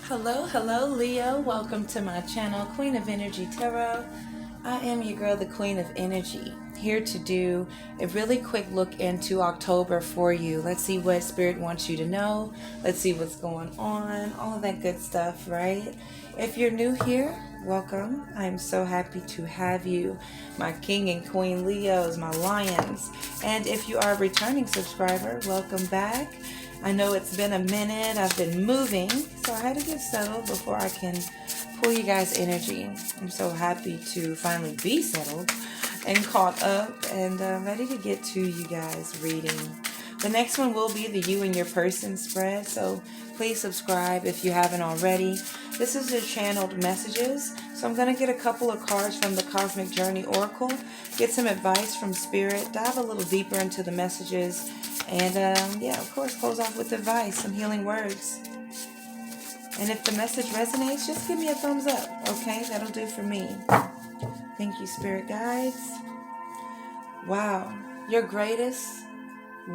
Hello, Leo. Welcome to my channel, Queen of Energy Tarot. I am your girl, the Queen of Energy, here to do a really quick look into October for you. Let's see what Spirit wants you to know. Let's see what's going on, all of that good stuff, right? If you're new here, welcome. I'm so happy to have you, my King and Queen Leos, my Lions. And if you are a returning subscriber, welcome back. I know it's been a minute. I've been moving, so I had to get settled before I can pull you guys' energy. I'm so happy to finally be settled and caught up and ready to get to you guys' reading. The next one will be the You and Your Person spread, so please subscribe if you haven't already. This is your channeled messages, so I'm going to get a couple of cards from the Cosmic Journey Oracle, get some advice from Spirit, dive a little deeper into the messages, and yeah, of course, close off with advice, some healing words. And if the message resonates, just give me a thumbs up, okay? That'll do for me. Thank you, Spirit Guides. Wow, your greatest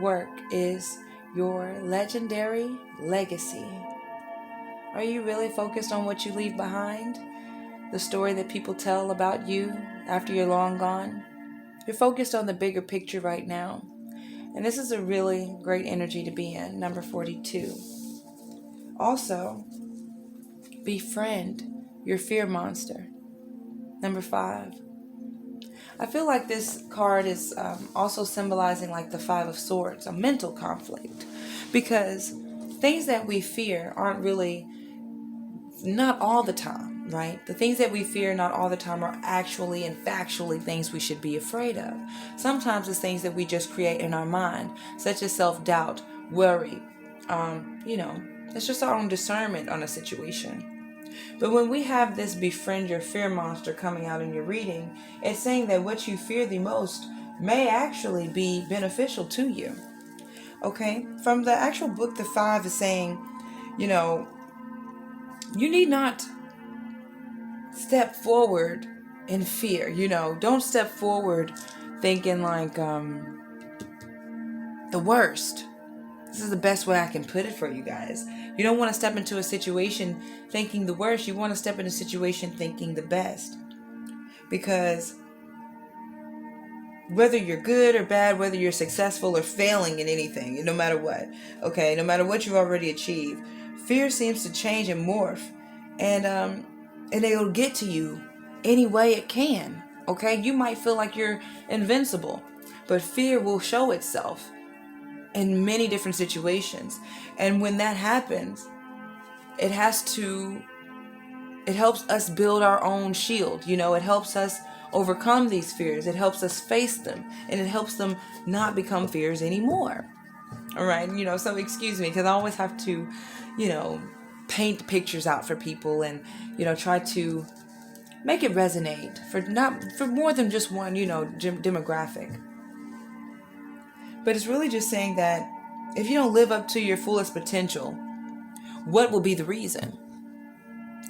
work is your legendary legacy. Are you really focused on what you leave behind? The story that people tell about you after you're long gone? You're focused on the bigger picture right now. And this is a really great energy to be in, number 42. Also, befriend your fear monster, number 5. I feel like this card is also symbolizing like the 5 of Swords, a mental conflict. Because things that we fear aren't really, not all the time, right? The things that we fear not all the time are actually and factually things we should be afraid of. Sometimes it's things that we just create in our mind, such as self-doubt, worry. It's just our own discernment on a situation. But when we have this befriend your fear monster coming out in your reading, it's saying that what you fear the most may actually be beneficial to you. Okay? From the actual book, the 5 is saying, you need not step forward in fear. Don't step forward thinking like the worst. This is the best way I can put it for you guys. You don't want to step into a situation thinking the worst. You want to step in a situation thinking the best. Because whether you're good or bad, whether you're successful or failing in anything, no matter what, okay, no matter what you've already achieved, fear seems to change and morph. And it'll get to you any way it can, okay? You might feel like you're invincible, but fear will show itself in many different situations. And when that happens, it helps us build our own shield. It helps us overcome these fears. It helps us face them, and it helps them not become fears anymore. All right. So excuse me, because I always have to, paint pictures out for people and, try to make it resonate for more than just one, demographic. But it's really just saying that if you don't live up to your fullest potential, what will be the reason?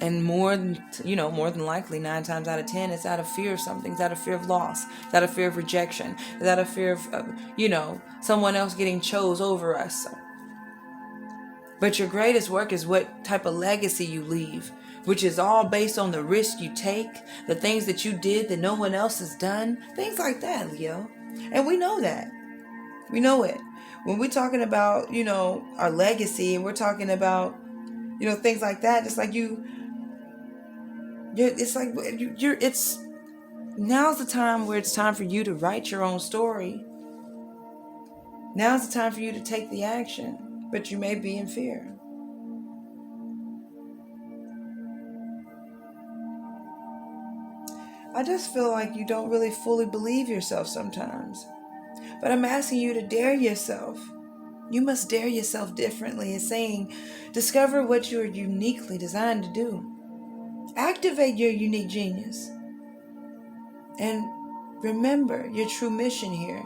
And more than likely, 9 times out of 10, it's out of fear of something. It's out of fear of loss. It's out of fear of rejection. It's out of fear of, someone else getting chose over us. But your greatest work is what type of legacy you leave, which is all based on the risk you take, the things that you did that no one else has done, things like that, Leo. And we know that. We know it. When we're talking about, our legacy, and we're talking about, things like that, it's like now's the time where it's time for you to write your own story. Now's the time for you to take the action, but you may be in fear. I just feel like you don't really fully believe yourself sometimes. But I'm asking you to dare yourself. You must dare yourself differently. It's saying, discover what you are uniquely designed to do. Activate your unique genius. And remember your true mission here.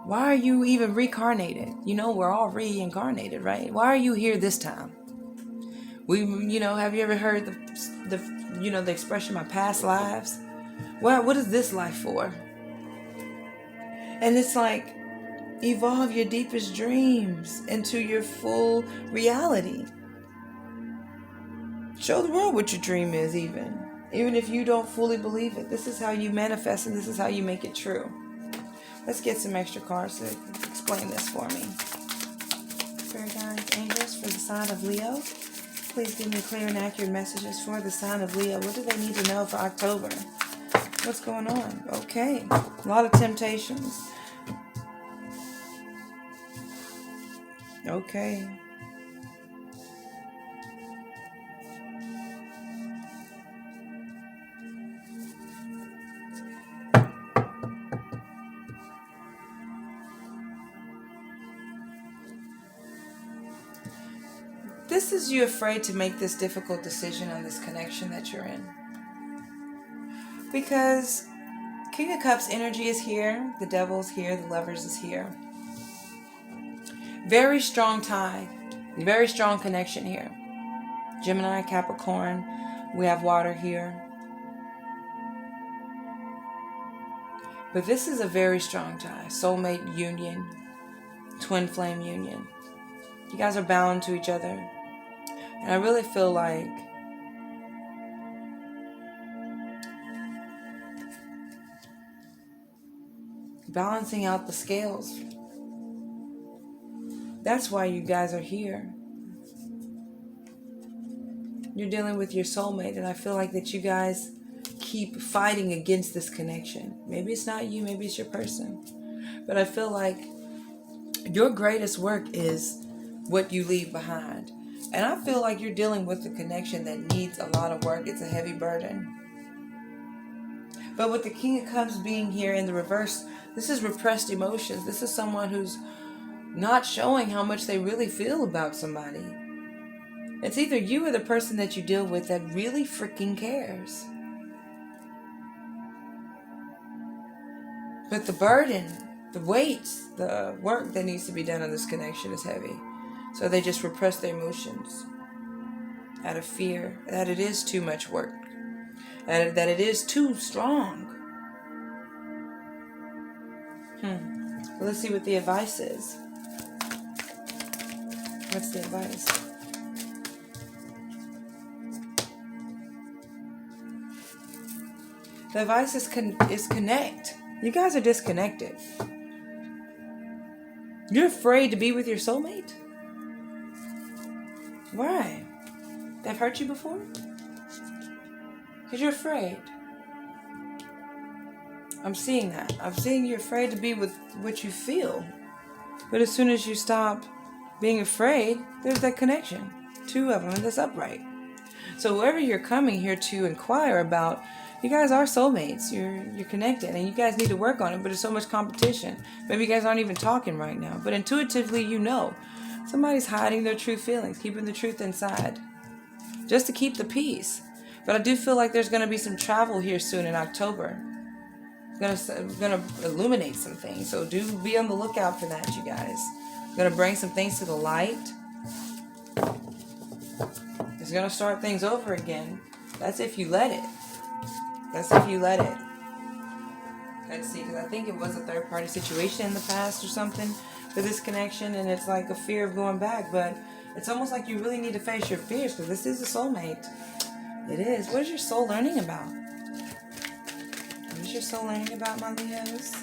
Why are you even reincarnated? We're all reincarnated, right? Why are you here this time? Have you ever heard the expression, my past lives? Well, what is this life for? And it's like, evolve your deepest dreams into your full reality. Show the world what your dream is, even if you don't fully believe it. This is how you manifest, and this is how you make it true. Let's get some extra cards to explain this for me. Spirit guides, angels for the sign of Leo. Please give me clear and accurate messages for the sign of Leo. What do they need to know for October? What's going on? Okay. A lot of temptations. Okay. This is you afraid to make this difficult decision on this connection that you're in. Because King of Cups energy is here, the Devil's here, the Lovers is here. Very strong tie, very strong connection here. Gemini, Capricorn, we have water here. But this is a very strong tie, soulmate union, twin flame union. You guys are bound to each other. And I really feel like balancing out the scales. That's why you guys are here. You're dealing with your soulmate, and I feel like that you guys keep fighting against this connection. Maybe it's not you, maybe it's your person. But I feel like your greatest work is what you leave behind. And I feel like you're dealing with a connection that needs a lot of work. It's a heavy burden. But with the King of Cups being here in the reverse, this is repressed emotions. This is someone who's not showing how much they really feel about somebody. It's either you or the person that you deal with that really freaking cares. But the burden, the weight, the work that needs to be done on this connection is heavy. So they just repress their emotions out of fear that it is too much work, that it is too strong. Well, let's see what the advice is. What's the advice? The advice is connect. You guys are disconnected. You're afraid to be with your soulmate? Why? They've hurt you before? Because you're afraid. I'm seeing that. I'm seeing you're afraid to be with what you feel. But as soon as you stop being afraid, there's that connection. Two of them, and that's upright. So whoever you're coming here to inquire about, you guys are soulmates. You're connected, and you guys need to work on it, but there's so much competition. Maybe you guys aren't even talking right now, but intuitively you know. Somebody's hiding their true feelings, keeping the truth inside, just to keep the peace. But I do feel like there's going to be some travel here soon in October. It's going to illuminate some things, so do be on the lookout for that, you guys. It's going to bring some things to the light. It's going to start things over again. That's if you let it. That's if you let it. Let's see, because I think it was a third-party situation in the past or something for this connection, and it's like a fear of going back, but it's almost like you really need to face your fears, because this is a soulmate. It is. What is your soul learning about? What is your soul learning about, my Leos?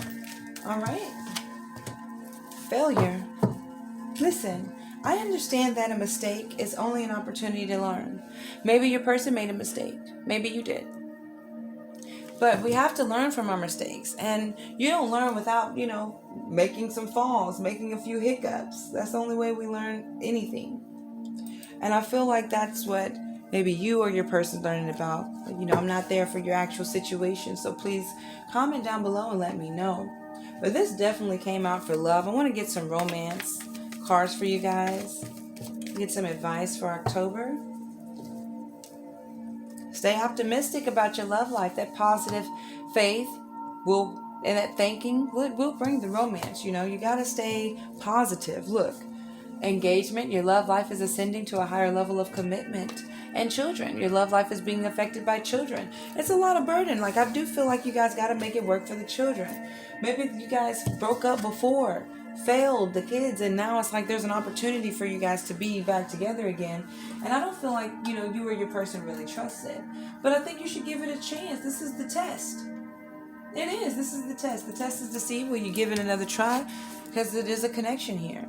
All right. Failure. Listen, I understand that a mistake is only an opportunity to learn. Maybe your person made a mistake. Maybe you did. But we have to learn from our mistakes. And you don't learn without, making some falls, making a few hiccups. That's the only way we learn anything. And I feel like that's what maybe you or your person's learning about. I'm not there for your actual situation. So please comment down below and let me know. But this definitely came out for love. I want to get some romance cards for you guys. Get some advice for October. Stay optimistic about your love life. That positive faith and that thinking will bring the romance. You got to stay positive. Look, engagement, your love life is ascending to a higher level of commitment. And children, your love life is being affected by children. It's a lot of burden. I do feel like you guys got to make it work for the children. Maybe you guys broke up before failed the kids, and now it's like there's an opportunity for you guys to be back together again. And I don't feel like, you or your person really trusts it. But I think you should give it a chance. This is the test. It is. This is the test. The test is to see, will you give it another try? Because it is a connection here.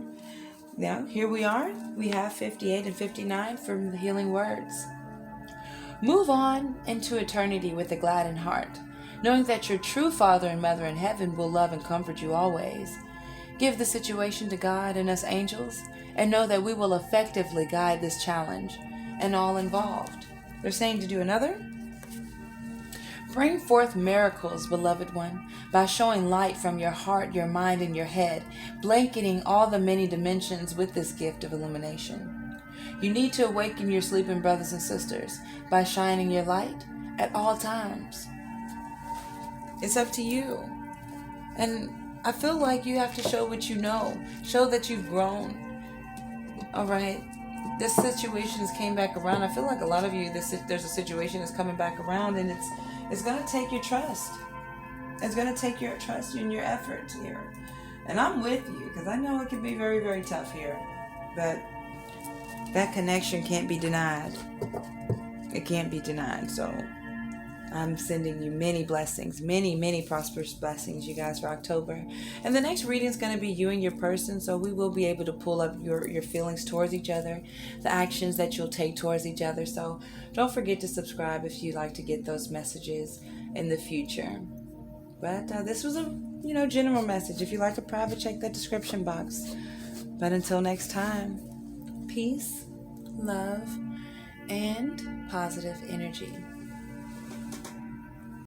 Now, here we are. We have 58 and 59 from the healing words. Move on into eternity with a gladdened heart, knowing that your true Father and Mother in heaven will love and comfort you always. Give the situation to God and us angels, and know that we will effectively guide this challenge and all involved. They're saying to do another. Bring forth miracles, beloved one, by showing light from your heart, your mind, and your head, blanketing all the many dimensions with this gift of illumination. You need to awaken your sleeping brothers and sisters by shining your light at all times. It's up to you. And I feel like you have to show what you know. Show that you've grown. All right? This situation has came back around. I feel like a lot of you, there's a situation that's coming back around, and it's going to take your trust. It's going to take your trust and your efforts here. And I'm with you, because I know it can be very, very tough here. But that connection can't be denied. It can't be denied. So I'm sending you many blessings, many, many prosperous blessings, you guys, for October. And the next reading is going to be you and your person, so we will be able to pull up your feelings towards each other, the actions that you'll take towards each other. So don't forget to subscribe if you'd like to get those messages in the future. But this was a, general message. If you'd like a private, check that description box. But until next time, peace, love, and positive energy.